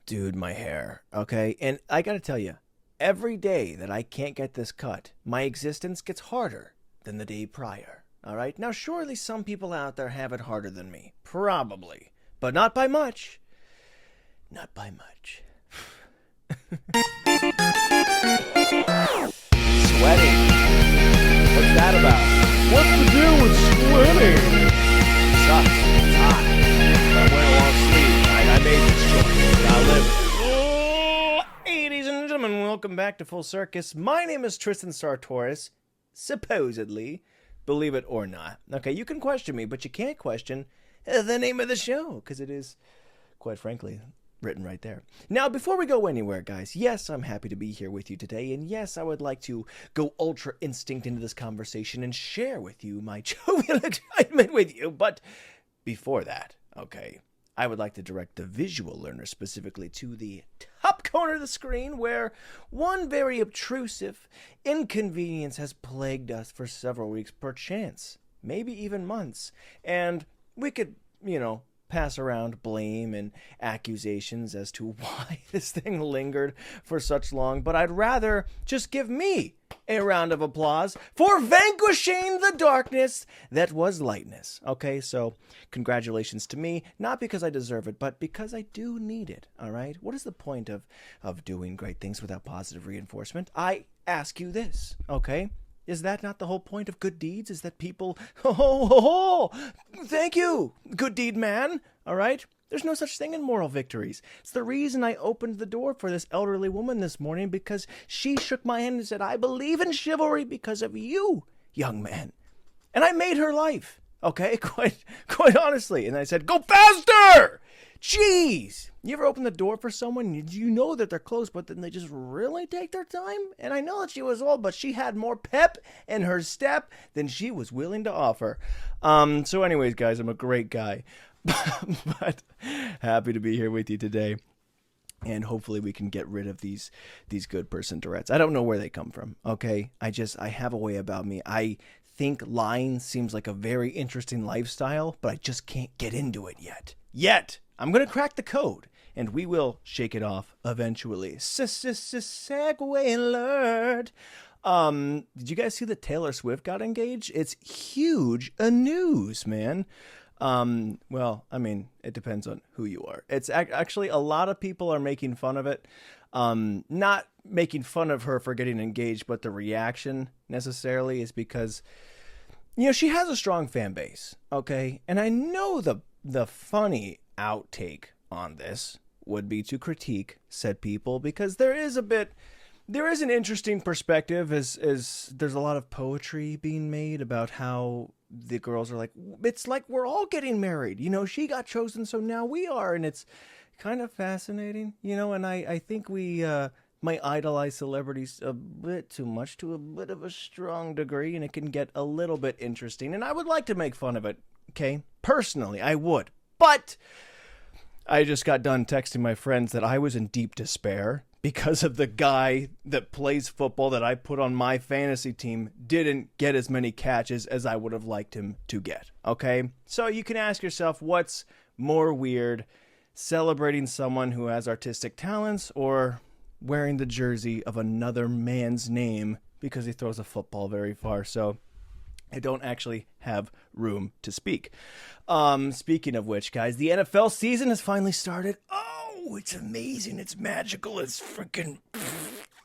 Dude, my hair, okay? And I gotta tell you, every day that I can't get this cut, my existence gets harder than the day prior, all right? Now, surely some people out there have it harder than me. Probably. But not by much. Not by much. Sweating. What's that about? What's the deal with sweating? Sucks. It's hot. I'm wearing a long sleeve. I made this choice. I live. Ladies and gentlemen, welcome back to Full Circus. My name is Tristan Sartoris. Supposedly. Believe it or not. Okay, you can question me, but you can't question the name of the show, because it is, quite frankly, written right there. Now, before we go anywhere, guys, yes, I'm happy to be here with you today, and yes, I would like to go ultra instinct into this conversation and share with you my jovial excitement with you, but before that, okay, I would like to direct the visual learner specifically to the top corner of the screen where one very obtrusive inconvenience has plagued us for several weeks, perchance, maybe even months, and we could, pass around blame and accusations as to why this thing lingered for such long, but I'd rather just give me a round of applause for vanquishing the darkness that was lightness. Okay, so congratulations to me, not because I deserve it, but because I do need it, all right? What is the point of doing great things without positive reinforcement? I ask you this, okay? Is that not the whole point of good deeds? Is that people, thank you, good deed man, all right? There's no such thing in moral victories. It's the reason I opened the door for this elderly woman this morning, because she shook my hand and said, I believe in chivalry because of you, young man. And I made her life, okay, quite honestly. And I said, go faster! Jeez! You ever open the door for someone, you know that they're close, but then they just really take their time? And I know that she was old, but she had more pep in her step than she was willing to offer. So anyways, guys, I'm a great guy. But happy to be here with you today. And hopefully we can get rid of these good person Tourette's. I don't know where they come from, okay? I have a way about me. I think lying seems like a very interesting lifestyle, but I just can't get into it yet. I'm going to crack the code, and we will shake it off eventually. Segue alert. Did you guys see that Taylor Swift got engaged? It's huge news, man. Well, I mean, it depends on who you are. It's actually a lot of people are making fun of it. Not making fun of her for getting engaged, but the reaction necessarily is because, she has a strong fan base, okay? And I know the funny outtake on this would be to critique said people, because there is an interesting perspective as there's a lot of poetry being made about how the girls are like, it's like we're all getting married, she got chosen, so now we are, and it's kind of fascinating, and I think we might idolize celebrities a bit too much, to a bit of a strong degree, and it can get a little bit interesting, and I would like to make fun of it, okay? Personally, I would. But I just got done texting my friends that I was in deep despair because of the guy that plays football that I put on my fantasy team didn't get as many catches as I would have liked him to get, okay? So you can ask yourself, what's more weird, celebrating someone who has artistic talents or wearing the jersey of another man's name because he throws a football very far? So I don't actually have room to speak. Speaking of which, guys, the NFL season has finally started. Oh, it's amazing. It's magical. It's freaking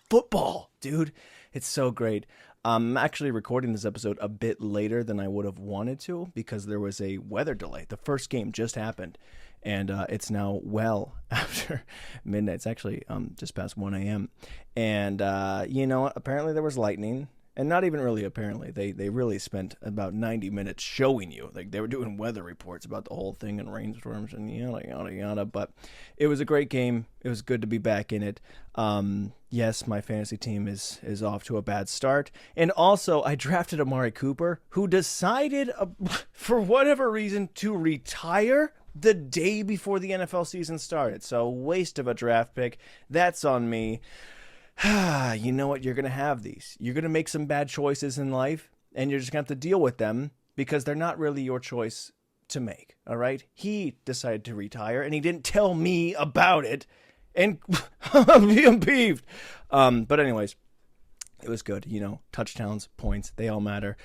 football, dude. It's so great. I'm actually recording this episode a bit later than I would have wanted to because there was a weather delay. The first game just happened, and it's now well after midnight. It's actually just past 1 a.m. And you know what? Apparently there was lightning. And not even really apparently. They really spent about 90 minutes showing you. Like, they were doing weather reports about the whole thing and rainstorms and yada, yada, yada. But it was a great game. It was good to be back in it. Yes, my fantasy team is off to a bad start. And also, I drafted Amari Cooper, who decided, for whatever reason, to retire the day before the NFL season started. So, waste of a draft pick. That's on me. You know what? You're going to have these. You're going to make some bad choices in life, and you're just going to have to deal with them because they're not really your choice to make, all right? He decided to retire, and he didn't tell me about it and I'm being peeved. But anyways, it was good. Touchdowns, points, they all matter.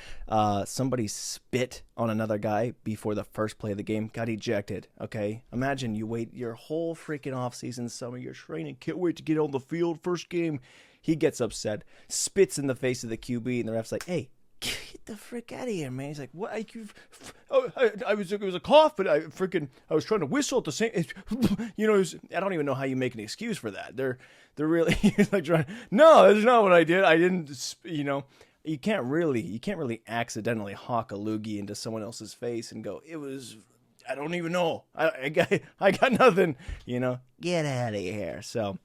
Somebody spit on another guy before the first play of the game, got ejected. Okay, imagine you wait your whole freaking off season, summer, you're training, can't wait to get on the field, first game. He gets upset, spits in the face of the QB, and the ref's like, "Hey, get the frick out of here, man." He's like, "What? It was a cough, but I was trying to whistle at the same." I don't even know how you make an excuse for that. They're really like trying. No, that's not what I did. I didn't. You can't really accidentally hawk a loogie into someone else's face and go, "It was." I don't even know. I got nothing. Get out of here. So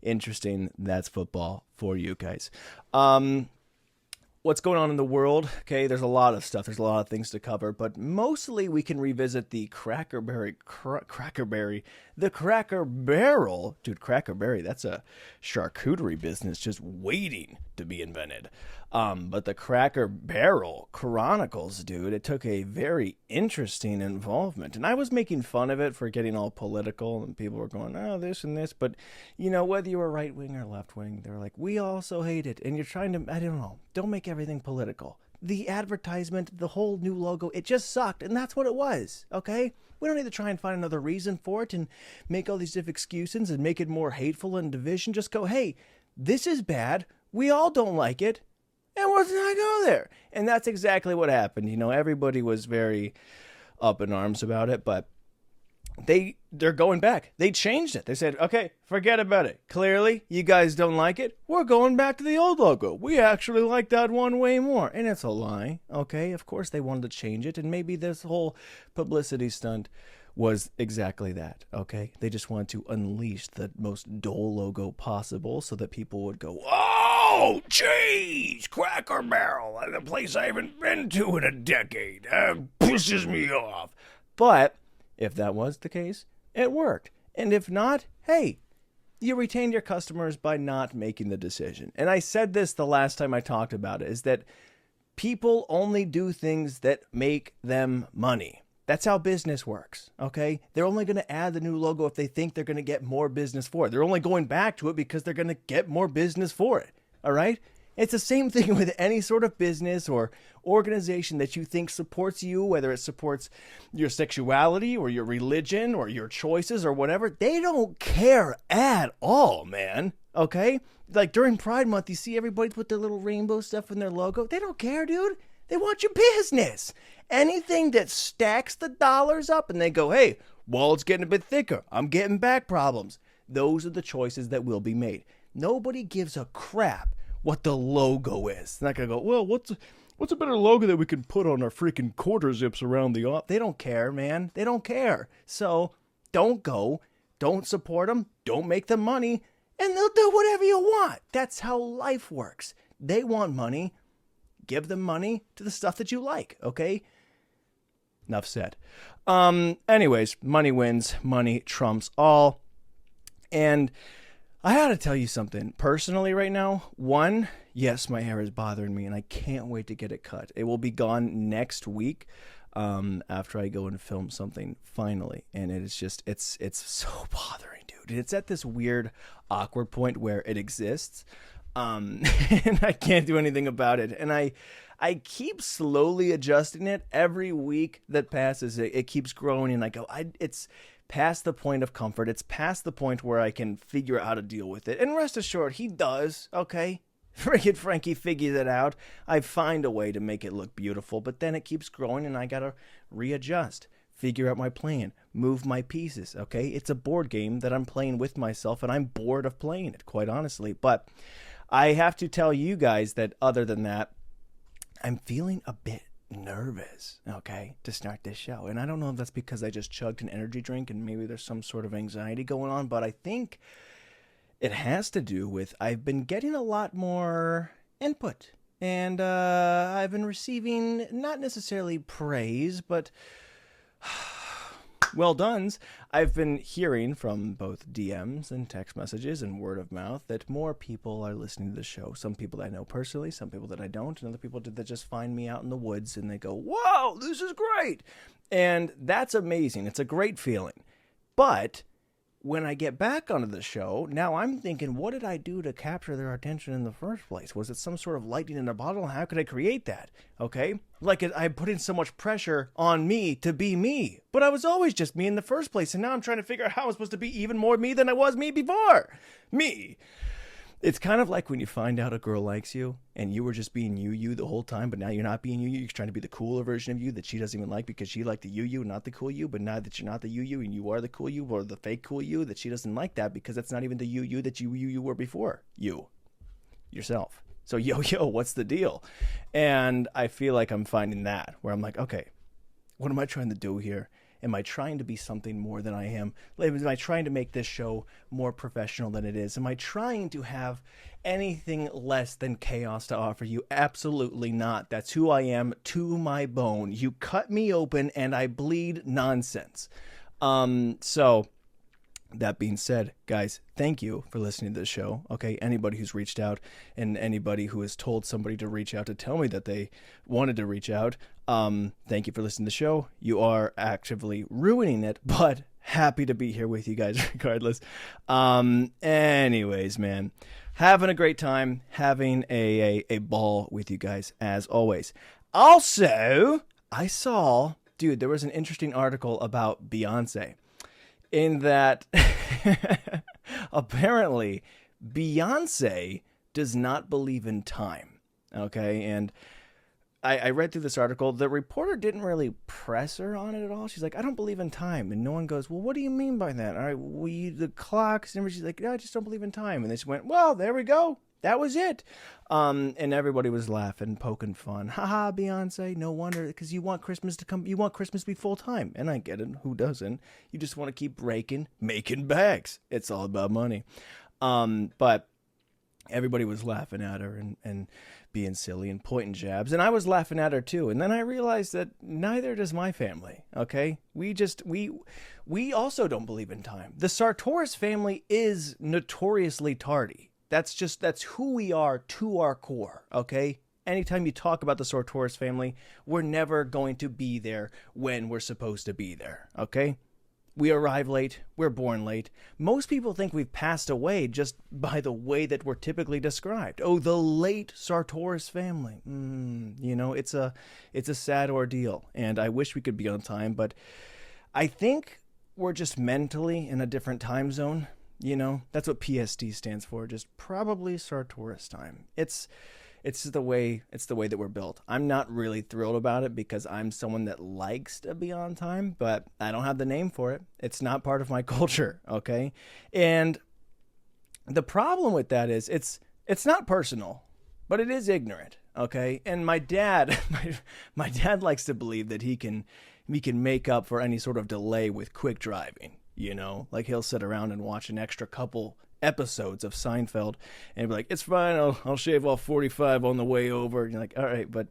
interesting. That's football for you guys. What's going on in the world? Okay, there's a lot of stuff. There's a lot of things to cover, but mostly we can revisit the Cracker Barrel. Dude, Cracker Barrel, that's a charcuterie business just waiting to be invented. But the Cracker Barrel Chronicles, dude, it took a very interesting involvement. And I was making fun of it for getting all political, and people were going, "Oh, this and this." But, whether you were right wing or left wing, they were like, "We also hate it." And you're trying to, I don't know, don't make everything political. The advertisement, the whole new logo, it just sucked. And that's what it was, okay? We don't need to try and find another reason for it and make all these different excuses and make it more hateful and division. Just go, "Hey, this is bad. We all don't like it. And let's not go there." And that's exactly what happened. Everybody was very up in arms about it, but they're going back. They changed it. They said, "Okay, forget about it. Clearly, you guys don't like it. We're going back to the old logo. We actually like that one way more." And it's a lie. Okay, of course they wanted to change it, and maybe this whole publicity stunt was exactly that, okay? They just wanted to unleash the most dull logo possible so that people would go, "Oh, jeez, Cracker Barrel, the place I haven't been to in a decade. That pisses me off." But if that was the case, it worked. And if not, hey, you retained your customers by not making the decision. And I said this the last time I talked about it, is that people only do things that make them money. That's how business works, okay? They're only going to add the new logo if they think they're going to get more business for it. They're only going back to it because they're going to get more business for it, all right? It's the same thing with any sort of business or organization that you think supports you, whether it supports your sexuality or your religion or your choices or whatever. They don't care at all, man, okay? Like during Pride Month, you see everybody put their little rainbow stuff in their logo. They don't care, dude. They want your business. Anything that stacks the dollars up and they go, "Hey, wallet's getting a bit thicker. I'm getting back problems." Those are the choices that will be made. Nobody gives a crap what the logo is. They're not going to go, "Well, what's a better logo that we can put on our freaking quarter zips around the office?" They don't care, man. They don't care. So don't go. Don't support them. Don't make them money. And they'll do whatever you want. That's how life works. They want money. Give them money to the stuff that you like, okay? Enough said. Anyways, money wins. Money trumps all. And I gotta tell you something. Personally right now, one, yes, my hair is bothering me, and I can't wait to get it cut. It will be gone next week after I go and film something, finally. And it is just, it's so bothering, dude. It's at this weird, awkward point where it exists. And I can't do anything about it. And I keep slowly adjusting it every week that passes. It keeps growing, and I go, it's past the point of comfort. It's past the point where I can figure out how to deal with it. And rest assured, he does, okay? Friggin' Frankie figures it out. I find a way to make it look beautiful, but then it keeps growing, and I gotta readjust, figure out my plan, move my pieces, okay? It's a board game that I'm playing with myself, and I'm bored of playing it, quite honestly. But I have to tell you guys that other than that, I'm feeling a bit nervous, okay, to start this show. And I don't know if that's because I just chugged an energy drink and maybe there's some sort of anxiety going on, but I think it has to do with I've been getting a lot more input. And I've been receiving not necessarily praise, but well done's. I've been hearing from both DMs and text messages and word of mouth that more people are listening to the show. Some people that I know personally, some people that I don't, and other people that just find me out in the woods and they go, "Whoa, this is great." And that's amazing. It's a great feeling. But when I get back onto the show, now I'm thinking, what did I do to capture their attention in the first place? Was it some sort of lightning in a bottle? How could I create that? Okay? Like I put in so much pressure on me to be me. But I was always just me in the first place. And now I'm trying to figure out how I'm supposed to be even more me than I was me before. Me. It's kind of like when you find out a girl likes you and you were just being you the whole time, but now you're not being you. You're trying to be the cooler version of you that she doesn't even like because she liked the you, not the cool you. But now that you're not the you and you are the cool you or the fake cool you, that she doesn't like that because that's not even the you that you were before. You. Yourself. So yo, what's the deal? And I feel like I'm finding that where I'm like, okay, what am I trying to do here? Am I trying to be something more than I am? Am I trying to make this show more professional than it is? Am I trying to have anything less than chaos to offer you? Absolutely not. That's who I am to my bone. You cut me open and I bleed nonsense. So that being said, guys, thank you for listening to the show. Okay, anybody who's reached out and anybody who has told somebody to reach out to tell me that they wanted to reach out, thank you for listening to the show. You are actively ruining it, but happy to be here with you guys regardless. Anyways, man, having a great time, having a ball with you guys as always. Also, I saw, dude, there was an interesting article about Beyonce. In that, apparently, Beyonce does not believe in time, okay? And I read through this article. The reporter didn't really press her on it at all. She's like, I don't believe in time. And no one goes, well, what do you mean by that? All right, the clocks. And she's like, no, I just don't believe in time. And they just went, well, there we go. That was it. And everybody was laughing, poking fun. Haha, Beyonce, no wonder, because you want Christmas to come. You want Christmas to be full time. And I get it. Who doesn't? You just want to keep making bags. It's all about money. But everybody was laughing at her and being silly and pointing jabs. And I was laughing at her too. And then I realized that neither does my family. Okay. We also don't believe in time. The Sartoris family is notoriously tardy. That's who we are to our core, okay? Anytime you talk about the Sartoris family, we're never going to be there when we're supposed to be there, okay? We arrive late, we're born late. Most people think we've passed away just by the way that we're typically described. Oh, the late Sartoris family. It's a sad ordeal, and I wish we could be on time, but I think we're just mentally in a different time zone. That's what PSD stands for. Just probably Sartoris time. It's the way that we're built. I'm not really thrilled about it because I'm someone that likes to be on time, but I don't have the name for it. It's not part of my culture. Okay. And the problem with that is it's not personal, but it is ignorant. Okay. And my dad, my dad likes to believe that he can make up for any sort of delay with quick driving. Like he'll sit around and watch an extra couple episodes of Seinfeld and be like, it's fine, I'll shave off 45 on the way over. And you're like, all right, but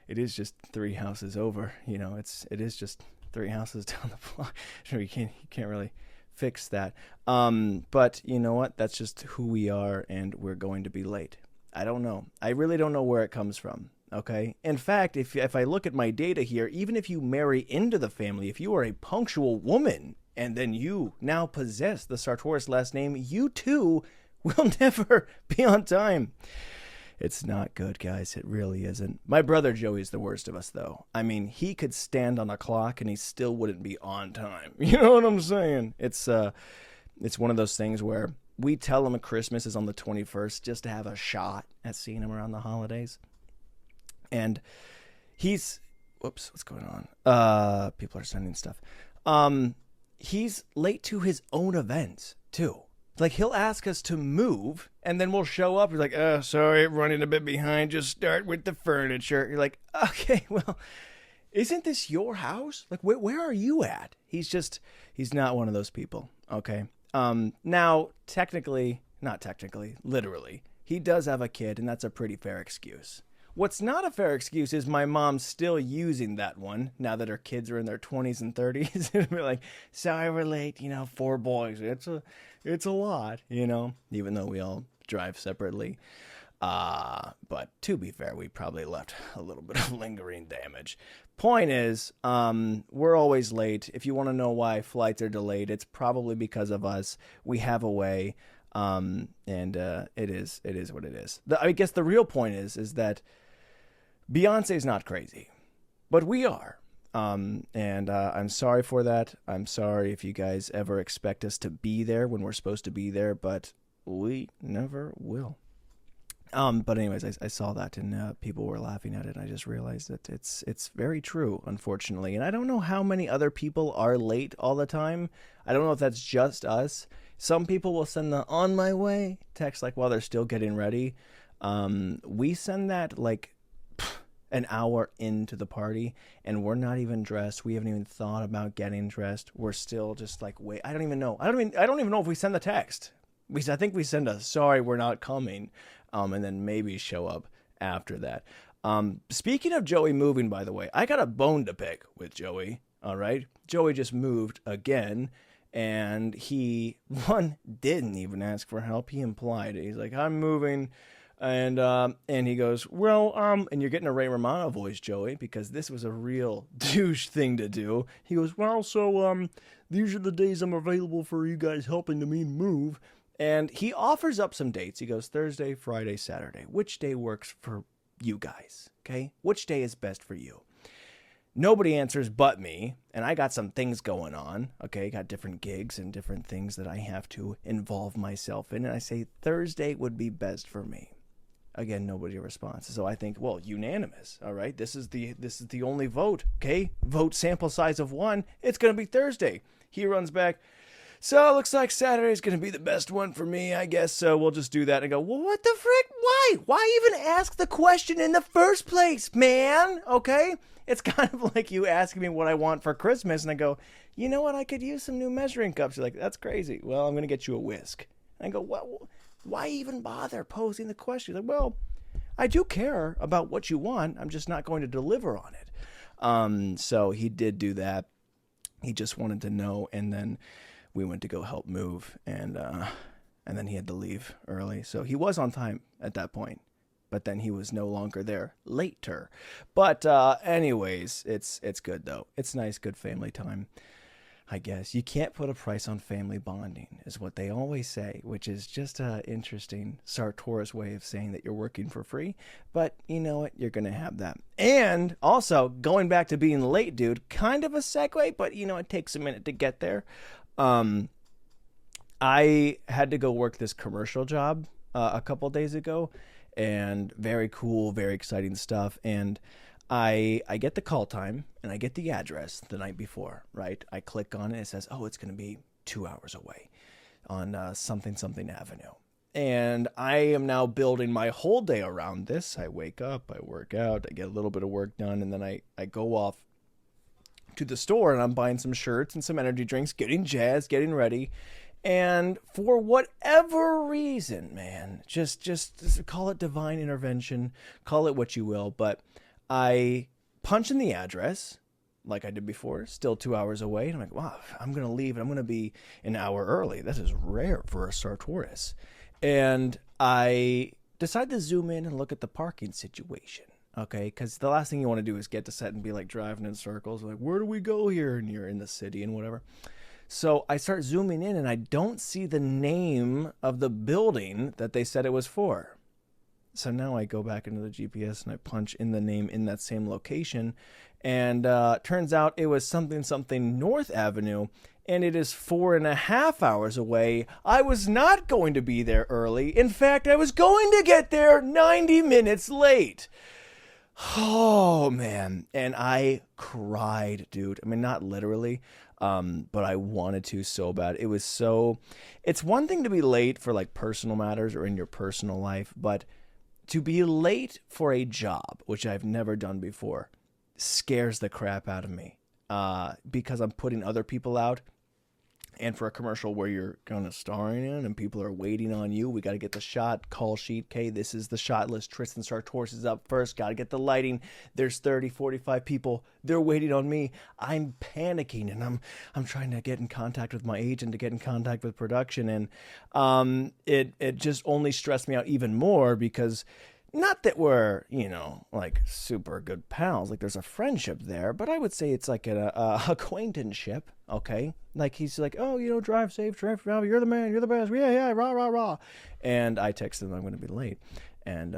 it is just 3 houses over. It is just 3 houses down the block. Sure, you can't really fix that. But you know what? That's just who we are, and we're going to be late. I don't know. I really don't know where it comes from. Okay. In fact, if I look at my data here, even if you marry into the family, if you are a punctual woman, and then you now possess the Sartoris last name, you too will never be on time. It's not good, guys. It really isn't. My brother Joey is the worst of us, though. I mean, he could stand on a clock and he still wouldn't be on time. You know what I'm saying? It's one of those things where we tell him Christmas is on the 21st just to have a shot at seeing him around the holidays. And he's... Whoops, what's going on? People are sending stuff. He's late to his own events, too. Like, he'll ask us to move, and then we'll show up. He's like, oh, sorry, running a bit behind. Just start with the furniture. You're like, okay, well, isn't this your house? Like, where are you at? He's not one of those people, okay? Now, literally, he does have a kid, and that's a pretty fair excuse. What's not a fair excuse is my mom still using that one now that her kids are in their 20s and 30s. And we're like, sorry we're late, 4 boys. It's a lot, even though we all drive separately. But to be fair, we probably left a little bit of lingering damage. Point is, we're always late. If you want to know why flights are delayed, it's probably because of us. We have a way, and it is what it is. I guess the real point is that Beyonce's not crazy, but we are. And I'm sorry for that. I'm sorry if you guys ever expect us to be there when we're supposed to be there, but we never will. But anyways, I saw that and people were laughing at it. I just realized that it's very true, unfortunately. And I don't know how many other people are late all the time. I don't know if that's just us. Some people will send the "on my way" text like while they're still getting ready. We send that like an hour into the party, and we're not even dressed. We haven't even thought about getting dressed. We're still just like, wait. I don't even know. I don't even know if we send the text. I think we send a "sorry, we're not coming." And then maybe show up after that. Speaking of Joey moving, by the way, I got a bone to pick with Joey. All right. Joey just moved again. And he, didn't even ask for help. He implied it. He's like, "I'm moving." And he goes, "Well, and you're getting a Ray Romano voice, Joey, because this was a real douche thing to do." He goes, "Well, so, these are the days I'm available for you guys helping me move." And he offers up some dates. He goes Thursday, Friday, Saturday. Which day works for you guys? Okay? Which day is best for you? Nobody answers but me. And I got some things going on. Okay? Got different gigs and different things that I have to involve myself in. And I say Thursday would be best for me. Again, nobody responds. So I think, well, unanimous. All right? This is the only vote. Okay? Vote sample size of 1. It's going to be Thursday. He runs back. "So it looks like Saturday's going to be the best one for me, I guess, so we'll just do that." And I go, "Well, what the frick? Why? Why even ask the question in the first place, man?" Okay? It's kind of like you asking me what I want for Christmas, and I go, "You know what? I could use some new measuring cups." You're like, "That's crazy." "Well, I'm going to get you a whisk." And I go, "Well, why even bother posing the question?" You're like, "Well, I do care about what you want. I'm just not going to deliver on it." So he did do that. He just wanted to know, and then we went to go help move, and then he had to leave early. So he was on time at that point, but then he was no longer there, later. But anyways, it's good though. It's nice, good family time, I guess. You can't put a price on family bonding, is what they always say, which is just an interesting Sartorius way of saying that you're working for free. But you know what? You're going to have that. And also, going back to being late, dude, kind of a segue, but you know, it takes a minute to get there. I had to go work this commercial job a couple days ago, and very cool, very exciting stuff. And I get the call time and I get the address the night before, right? I click on it. It says, "Oh, it's going to be 2 hours away on something Avenue." And I am now building my whole day around this. I wake up, I work out, I get a little bit of work done, and then I go off to the store and I'm buying some shirts and some energy drinks, getting jazzed, getting ready. And for whatever reason, man, just call it divine intervention, call it what you will, but I punch in the address like I did before, still 2 hours away. And I'm like, wow, I'm going to leave and I'm going to be an hour early. This is rare for a Sartorius. And I decide to zoom in and look at the parking situation. Okay, because the last thing you want to do is get to set and be like driving in circles, like, where do we go here? And you're in the city and whatever. So I start zooming in and I don't see the name of the building that they said it was for. So now I go back into the GPS and I punch in the name in that same location. And turns out it was something North Avenue. And it is 4.5 hours away. I was not going to be there early. In fact, I was going to get there 90 minutes late. Oh, man. And I cried, dude. I mean, not literally, but I wanted to so bad. It's one thing to be late for like personal matters or in your personal life, but to be late for a job, which I've never done before, scares the crap out of me because I'm putting other people out. And for a commercial where you're kind of starring in and people are waiting on you, we got to get the shot call sheet. Okay, this is the shot list. Tristan Sartorius is up first. Got to get the lighting. There's 30, 45 people. They're waiting on me. I'm panicking and I'm trying to get in contact with my agent to get in contact with production. And it just only stressed me out even more because Not that we're, like super good pals, like there's a friendship there, but I would say it's like a acquaintanceship, okay? Like he's like, oh, drive safe, you're the man, you're the best, yeah, rah, rah, rah. And I text him, I'm going to be late. And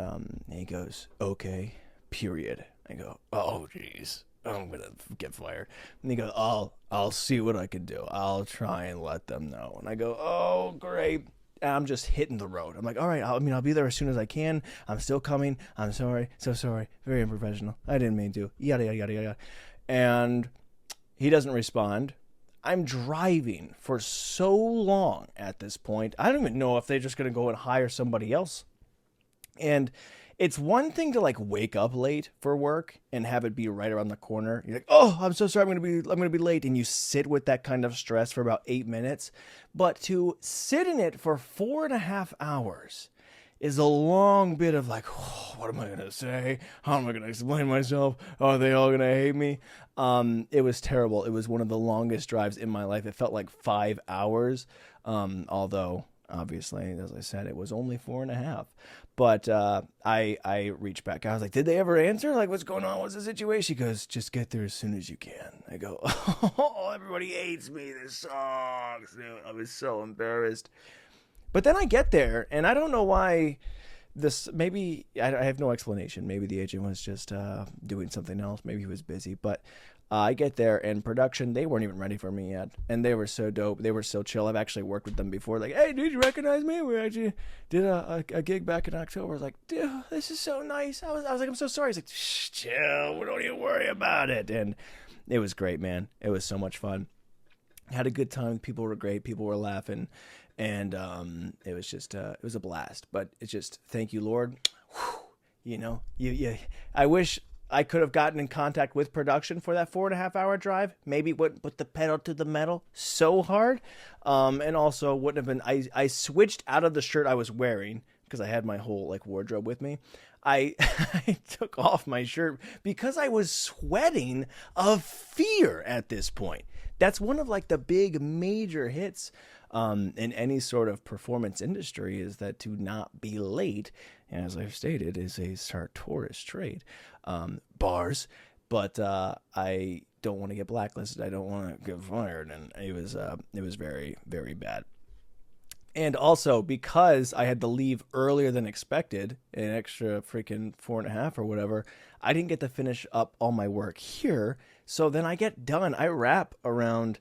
he goes, okay, period. I go, oh, geez, I'm going to get fired. And he goes, I'll see what I can do. I'll try and let them know. And I go, oh, great. I'm just hitting the road. I'm like, all right, I'll be there as soon as I can. I'm still coming. I'm sorry. So sorry. Very unprofessional. I didn't mean to. Yada, yada, yada, yada. And he doesn't respond. I'm driving for so long at this point. I don't even know if they're just going to go and hire somebody else. And it's one thing to like wake up late for work and have it be right around the corner. You're like, oh, I'm so sorry, I'm gonna be late, and you sit with that kind of stress for about 8 minutes. But to sit in it for 4.5 hours is a long bit of like, oh, what am I gonna say? How am I gonna explain myself? Are they all gonna hate me? It was terrible. It was one of the longest drives in my life. It felt like 5 hours, although obviously, as I said, it was only 4.5. But I reached back. I was like, did they ever answer? Like, what's going on? What's the situation? He goes, just get there as soon as you can. I go, oh, everybody hates me. This sucks, dude. I was so embarrassed. But then I get there, and I don't know why this, maybe, I have no explanation. Maybe the agent was just doing something else. Maybe he was busy. But I get there, and production, they weren't even ready for me yet. And they were so dope. They were so chill. I've actually worked with them before. Like, hey, did you recognize me? We actually did a gig back in October. I was like, dude, this is so nice. I was like, I'm so sorry. He's like, shh, chill. Don't even worry about it. And it was great, man. It was so much fun. Had a good time. People were great. People were laughing. And it was just, it was a blast. But it's just, thank you, Lord. Whew, I wish I could have gotten in contact with production for that 4.5 hour drive. Maybe wouldn't put the pedal to the metal so hard. And also wouldn't have been, I switched out of the shirt I was wearing because I had my whole like wardrobe with me. I took off my shirt because I was sweating of fear at this point. That's one of like the big major hits in any sort of performance industry, is that to not be late, as I've stated, is a sartorious trait. Bars, but I don't want to get blacklisted. I don't want to get fired, and it was very, very bad. And also because I had to leave earlier than expected, an extra freaking 4.5 or whatever, I didn't get to finish up all my work here. So then I get done. I wrap around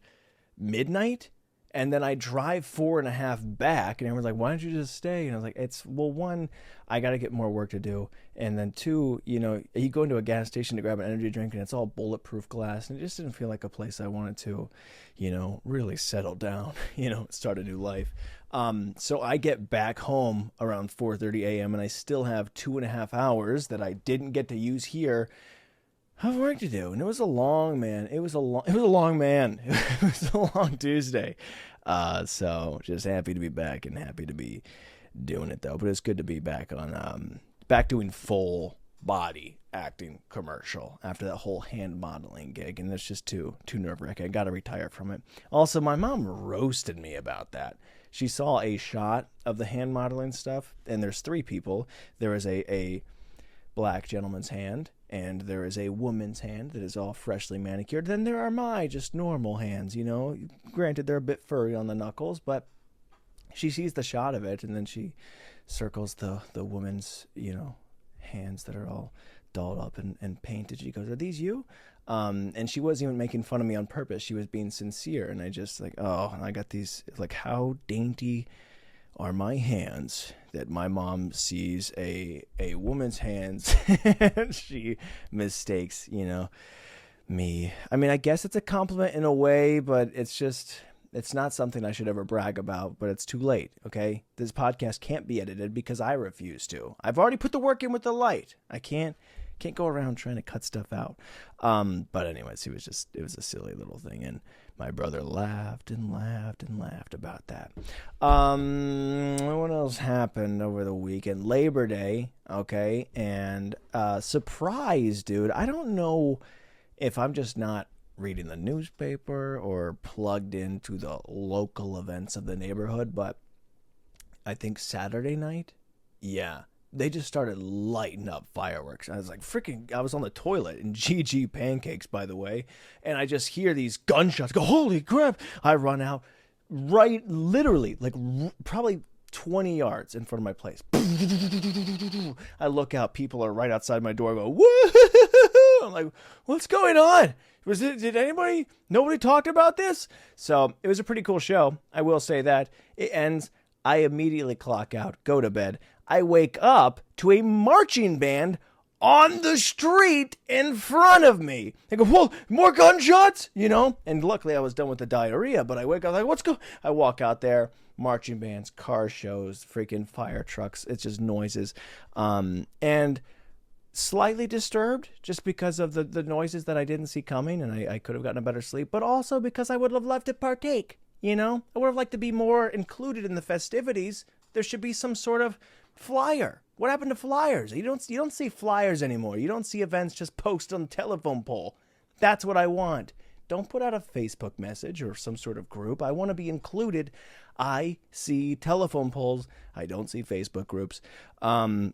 midnight. And then I drive 4.5 back, and everyone's like, why don't you just stay? And I was like, one, I got to get more work to do. And then two, you go into a gas station to grab an energy drink, and it's all bulletproof glass. And it just didn't feel like a place I wanted to, really settle down, start a new life. So I get back home around 4:30 a.m., and I still have 2.5 hours that I didn't get to use here. I have work to do, and it was a long man. It was a long man. It was a long Tuesday. So just happy to be back and happy to be doing it though. But it's good to be back on, back doing full body acting commercial after that whole hand modeling gig, and it's just too nerve-wracking. I got to retire from it. Also, my mom roasted me about that. She saw a shot of the hand modeling stuff, and there's 3 people. There is a black gentleman's hand, and there is a woman's hand that is all freshly manicured. Then there are my just normal hands, Granted, they're a bit furry on the knuckles, but she sees the shot of it, and then she circles the woman's, hands that are all dolled up and painted. She goes, are these you? And she wasn't even making fun of me on purpose. She was being sincere, and I just like, oh, I got these, like, how dainty are my hands that my mom sees a woman's hands and she mistakes, me. I mean, I guess it's a compliment in a way, but it's not something I should ever brag about, but it's too late, okay? This podcast can't be edited because I refuse to. I've already put the work in with the light. I can't go around trying to cut stuff out. But anyways, it was a silly little thing, and my brother laughed and laughed and laughed about that. What else happened over the weekend? Labor Day, okay, and surprise, dude. I don't know if I'm just not reading the newspaper or plugged into the local events of the neighborhood, but I think Saturday night, yeah, they just started lighting up fireworks. I was like, I was on the toilet in GG Pancakes, by the way, and I just hear these gunshots go, holy crap. I run out literally, probably 20 yards in front of my place. I look out, people are right outside my door, I go, woo! I'm like, what's going on? Nobody talked about this? So it was a pretty cool show. I will say that. It ends. I immediately clock out, go to bed. I wake up to a marching band on the street in front of me. They go, whoa, more gunshots, And luckily I was done with the diarrhea, but I wake up like, I walk out there, marching bands, car shows, freaking fire trucks. It's just noises. And slightly disturbed just because of the noises that I didn't see coming, and I could have gotten a better sleep, but also because I would have loved to partake, I would have liked to be more included in the festivities. There should be some sort of flyer. What happened to flyers? You don't see flyers anymore. You don't see events just posted on the telephone pole. That's what I want. Don't put out a Facebook message or some sort of group. I want to be included. I see telephone poles. I don't see Facebook groups. But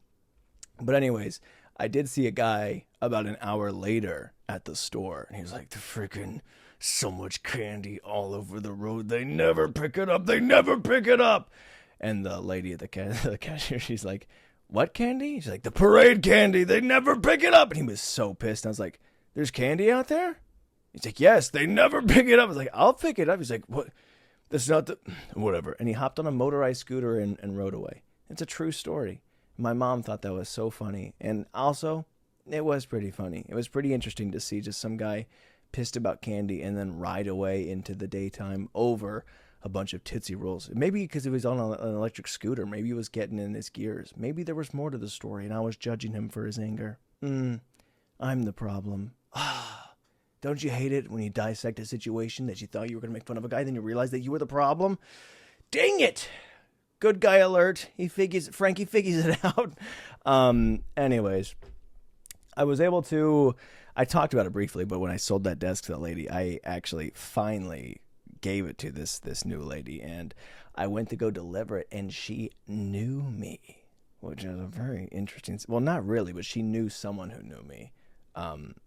anyways, I did see a guy about an hour later at the store, and he was like, the freaking so much candy all over the road. They never pick it up. They never pick it up. And the lady at the cashier, she's like, what candy? She's like, the parade candy. They never pick it up. And he was so pissed. I was like, there's candy out there? He's like, yes, they never pick it up. I was like, I'll pick it up. He's like, what? That's not the... Whatever. And he hopped on a motorized scooter and rode away. It's a true story. My mom thought that was so funny. And also, it was pretty funny. It was pretty interesting to see just some guy pissed about candy and then ride away into the daytime over a bunch of Tootsie Rolls. Maybe because he was on an electric scooter. Maybe he was getting in his gears. Maybe there was more to the story, and I was judging him for his anger. I'm the problem. Don't you hate it when you dissect a situation that you thought you were going to make fun of a guy, then you realize that you were the problem? Dang it! Good guy alert. Frankie figures it out. Anyways, I was able to... I talked about it briefly, but when I sold that desk to that lady, I actually finally gave it to this new lady, and I went to go deliver it, and she knew me, which is a very interesting... Well, not really, but she knew someone who knew me,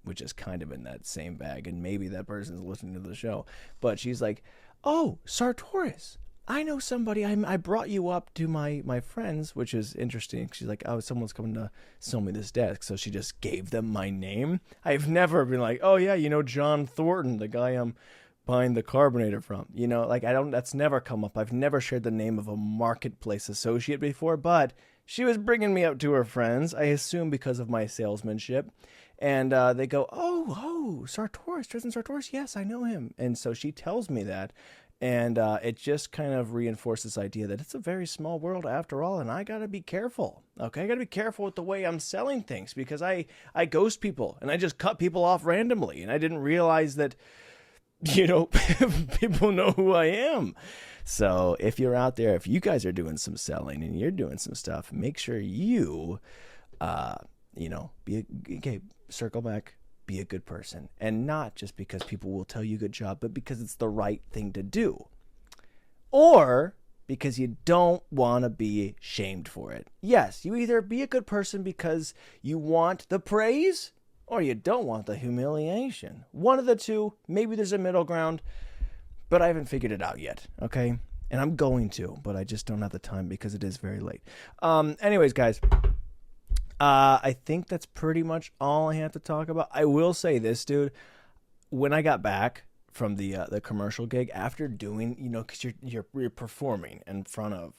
which is kind of in that same bag, and maybe that person's listening to the show. But she's like, oh, Sartorius, I know somebody. I brought you up to my friends, which is interesting. She's like, oh, someone's coming to sell me this desk. So she just gave them my name. I've never been like, oh, yeah, John Thornton, the guy I'm buying the carbonator from. That's never come up. I've never shared the name of a marketplace associate before, but she was bringing me up to her friends, I assume because of my salesmanship. And they go, oh, Sartorius, Tristan Sartorius. Yes, I know him. And so she tells me that. And it just kind of reinforced this idea that it's a very small world after all, and I got to be careful, okay? I got to be careful with the way I'm selling things because I ghost people, and I just cut people off randomly, and I didn't realize that, people know who I am. So if you're out there, if you guys are doing some selling and you're doing some stuff, make sure you, circle back. Be a good person, and not just because people will tell you good job, but because it's the right thing to do, or because you don't want to be shamed for it. Yes, you either be a good person because you want the praise, or you don't want the humiliation. One of the two. Maybe there's a middle ground, but I haven't figured it out yet, okay? And I'm going to, but I just don't have the time because it is very late. Anyways, guys, I think that's pretty much all I have to talk about. I will say this, dude. When I got back from the commercial gig, after doing, because you're performing in front of,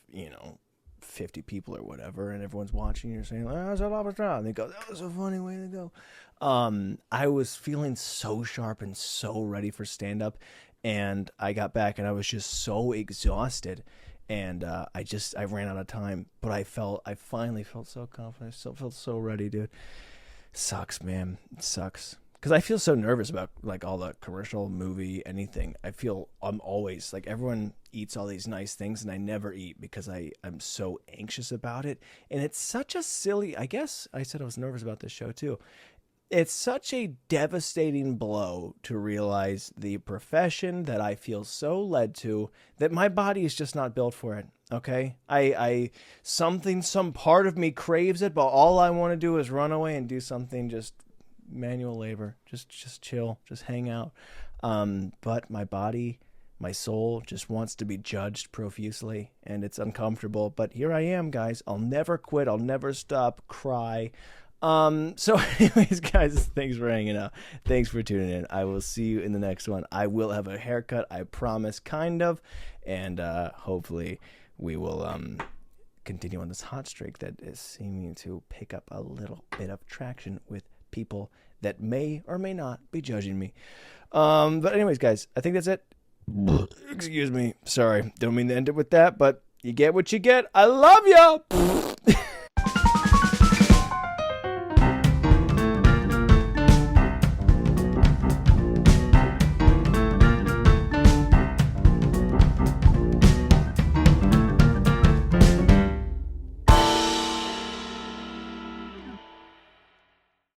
50 people or whatever, and everyone's watching, you're saying, and they go, that was a funny way to go. I was feeling so sharp and so ready for stand-up, and I got back, and I was just so exhausted. And I ran out of time, but I finally felt so confident. I felt so ready, dude. Sucks, man. It sucks. Because I feel so nervous about, all the commercial, movie, anything. I'm always, everyone eats all these nice things, and I never eat because I'm so anxious about it. And it's such a silly, I guess I said I was nervous about this show, too. it's such a devastating blow to realize the profession that I feel so led to, that my body is just not built for it. Okay, some part of me craves it, but all I want to do is run away and do something, just manual labor, just chill, just hang out. But my body, my soul just wants to be judged profusely, and it's uncomfortable. But here I am, guys. I'll never quit. I'll never stop. Cry. So anyways, guys, thanks for hanging out. Thanks for tuning in. I will see you in the next one. I will have a haircut, I promise, kind of. And hopefully we will continue on this hot streak that is seeming to pick up a little bit of traction with people that may or may not be judging me. But anyways, guys, I think that's it. Excuse me. Sorry. Don't mean to end it with that, but you get what you get. I love ya.